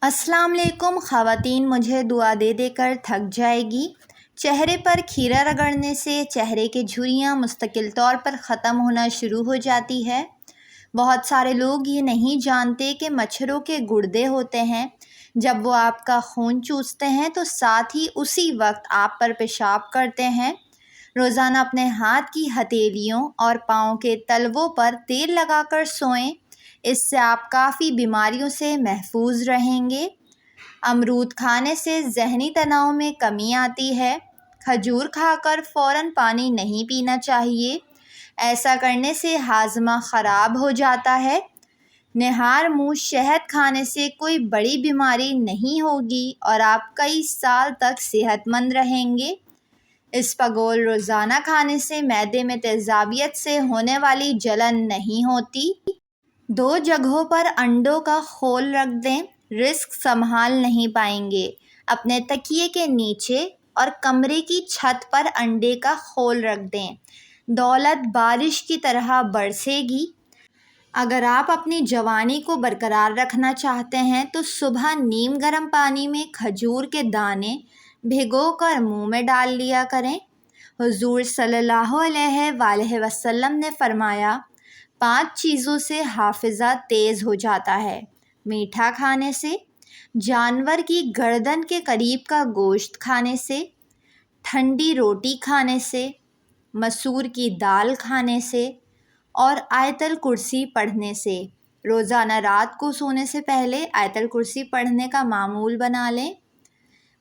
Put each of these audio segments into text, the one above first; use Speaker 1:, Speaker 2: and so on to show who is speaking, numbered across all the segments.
Speaker 1: السلام علیکم خواتین، مجھے دعا دے دے کر تھک جائے گی۔ چہرے پر کھیرا رگڑنے سے چہرے کے جھریاں مستقل طور پر ختم ہونا شروع ہو جاتی ہے۔ بہت سارے لوگ یہ نہیں جانتے کہ مچھروں کے گردے ہوتے ہیں۔ جب وہ آپ کا خون چوستے ہیں تو ساتھ ہی اسی وقت آپ پر پیشاب کرتے ہیں۔ روزانہ اپنے ہاتھ کی ہتھیلیوں اور پاؤں کے تلووں پر تیل لگا کر سوئیں، اس سے آپ کافی بیماریوں سے محفوظ رہیں گے۔ امرود کھانے سے ذہنی تناؤ میں کمی آتی ہے۔ کھجور کھا کر فوراً پانی نہیں پینا چاہیے، ایسا کرنے سے ہاضمہ خراب ہو جاتا ہے۔ نہار منہ شہد کھانے سے کوئی بڑی بیماری نہیں ہوگی اور آپ کئی سال تک صحت مند رہیں گے۔ اسپغول روزانہ کھانے سے معدے میں تیزابیت سے ہونے والی جلن نہیں ہوتی۔ 2 جگہوں پر انڈوں کا خول رکھ دیں، رزق سنبھال نہیں پائیں گے۔ اپنے تکیے کے نیچے اور کمرے کی چھت پر انڈے کا خول رکھ دیں، دولت بارش کی طرح برسے گی۔ اگر آپ اپنی جوانی کو برقرار رکھنا چاہتے ہیں تو صبح نیم گرم پانی میں کھجور کے دانے بھگو کر منہ میں ڈال لیا کریں۔ حضور صلی اللہ علیہ وآلہ وسلم نے فرمایا، 5 چیزوں سے حافظہ تیز ہو جاتا ہے: میٹھا کھانے سے، جانور کی گردن کے قریب کا گوشت کھانے سے، ٹھنڈی روٹی کھانے سے، مسور کی دال کھانے سے اور آیت الکرسی پڑھنے سے۔ روزانہ رات کو سونے سے پہلے آیت الکرسی پڑھنے کا معمول بنا لیں۔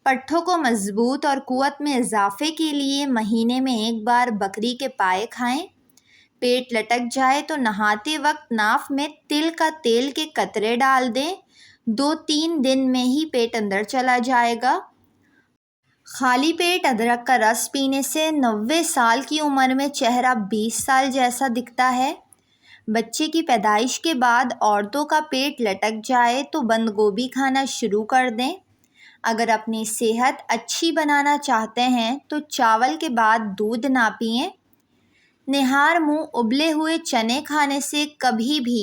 Speaker 1: پٹھوں کو مضبوط اور قوت میں اضافے کے لیے مہینے میں 1 بار بکری کے پائے کھائیں۔ پیٹ لٹک جائے تو نہاتے وقت ناف میں تل کا تیل کے قطرے ڈال دیں، 2-3 دن میں ہی پیٹ اندر چلا جائے گا۔ خالی پیٹ ادرک کا رس پینے سے 90 سال کی عمر میں چہرہ 20 سال جیسا دکھتا ہے۔ بچے کی پیدائش کے بعد عورتوں کا پیٹ لٹک جائے تو بند گوبھی کھانا شروع کر دیں۔ اگر اپنی صحت اچھی بنانا چاہتے ہیں تو چاول کے بعد دودھ نہ پئیں۔ نہار منہ ابلے ہوئے چنے کھانے سے کبھی بھی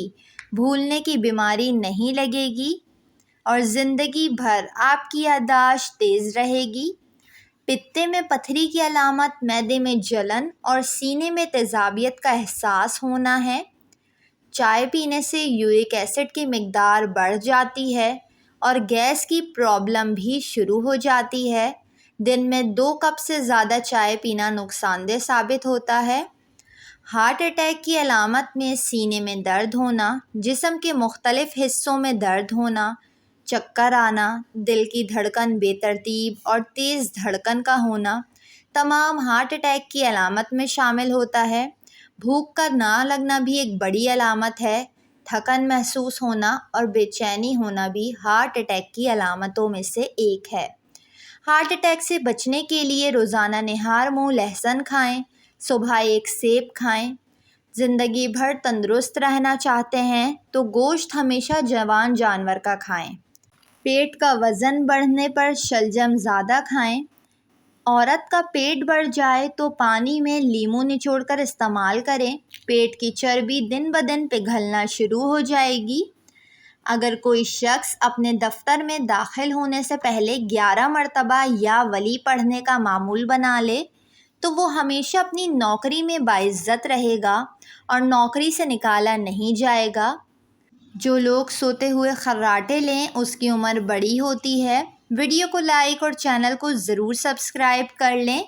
Speaker 1: بھولنے کی بیماری نہیں لگے گی اور زندگی بھر آپ کی یادداشت تیز رہے گی۔ پتے میں پتھری کی علامت معدے میں جلن اور سینے میں تیزابیت کا احساس ہونا ہے۔ چائے پینے سے یورک ایسڈ کی مقدار بڑھ جاتی ہے اور گیس کی پرابلم بھی شروع ہو جاتی ہے۔ دن میں 2 کپ سے زیادہ چائے پینا نقصان دہ ثابت ہوتا ہے۔ ہارٹ اٹیک کی علامت میں سینے میں درد ہونا، جسم کے مختلف حصوں میں درد ہونا، چکر آنا، دل کی دھڑکن بے ترتیب اور تیز دھڑکن کا ہونا، تمام ہارٹ اٹیک کی علامت میں شامل ہوتا ہے۔ بھوک کا نہ لگنا بھی ایک بڑی علامت ہے۔ تھکن محسوس ہونا اور بے چینی ہونا بھی ہارٹ اٹیک کی علامتوں میں سے ایک ہے۔ ہارٹ اٹیک سے بچنے کے لیے روزانہ نہار منہ لہسن کھائیں، صبح 1 سیب کھائیں۔ زندگی بھر تندرست رہنا چاہتے ہیں تو گوشت ہمیشہ جوان جانور کا کھائیں۔ پیٹ کا وزن بڑھنے پر شلجم زیادہ کھائیں۔ عورت کا پیٹ بڑھ جائے تو پانی میں لیموں نچوڑ کر استعمال کریں، پیٹ کی چربی دن بدن پگھلنا شروع ہو جائے گی۔ اگر کوئی شخص اپنے دفتر میں داخل ہونے سے پہلے 11 مرتبہ یا ولی پڑھنے کا معمول بنا لے تو وہ ہمیشہ اپنی نوکری میں باعزت رہے گا اور نوکری سے نکالا نہیں جائے گا۔ جو لوگ سوتے ہوئے خراٹے لیں اس کی عمر بڑی ہوتی ہے۔ ویڈیو کو لائک اور چینل کو ضرور سبسکرائب کر لیں۔